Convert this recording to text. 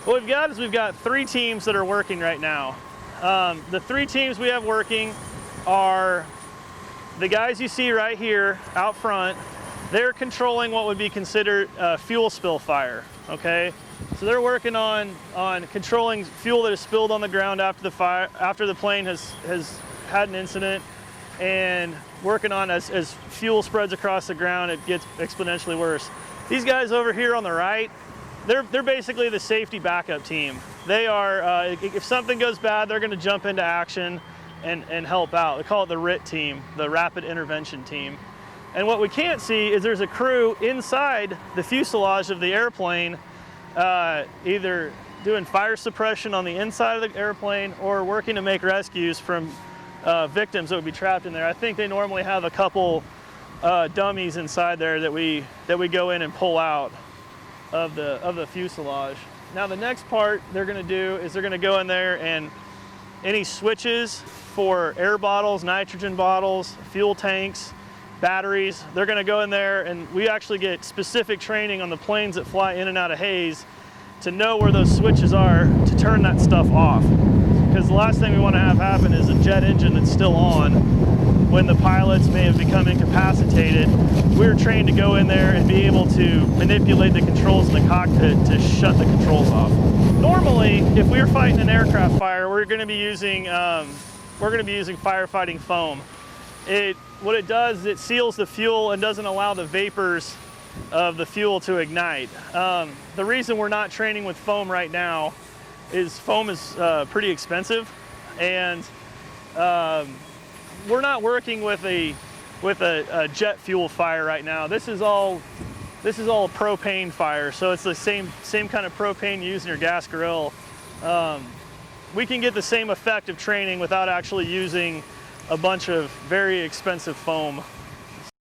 What we've got 3 teams that are working right now. The 3 teams we have working are the guys you see right here out front. They're controlling what would be considered a fuel spill fire, okay? So they're working on controlling fuel that is spilled on the ground after the fire, after the plane has had an incident, and working on as fuel spreads across the ground, it gets exponentially worse. These guys over here on the right, they're basically the safety backup team. They are, if something goes bad, they're gonna jump into action and help out. We call it the RIT team, the Rapid Intervention Team. And what we can't see is there's a crew inside the fuselage of the airplane, either doing fire suppression on the inside of the airplane or working to make rescues from victims that would be trapped in there. I think they normally have a couple dummies inside there that we go in and pull out of the fuselage. Now the next part they're going to do is they're going to go in there, and any switches for air bottles, nitrogen bottles, fuel tanks, batteries, they're going to go in there, and we actually get specific training on the planes that fly in and out of Hays to know where those switches are to turn that stuff off. Because the last thing we want to have happen is a jet engine that's still on when the pilots may have become incapacitated. We're trained to go in there and be able to manipulate the controls in the cockpit to shut the controls off. Normally, if we were fighting an aircraft fire, we're going to be using firefighting foam. What it does is it seals the fuel and doesn't allow the vapors of the fuel to ignite. The reason we're not training with foam right now is foam is pretty expensive, and we're not working with a jet fuel fire right now. This is all a propane fire, so it's the same kind of propane used in your gas grill. We can get the same effect of training without actually using a bunch of very expensive foam.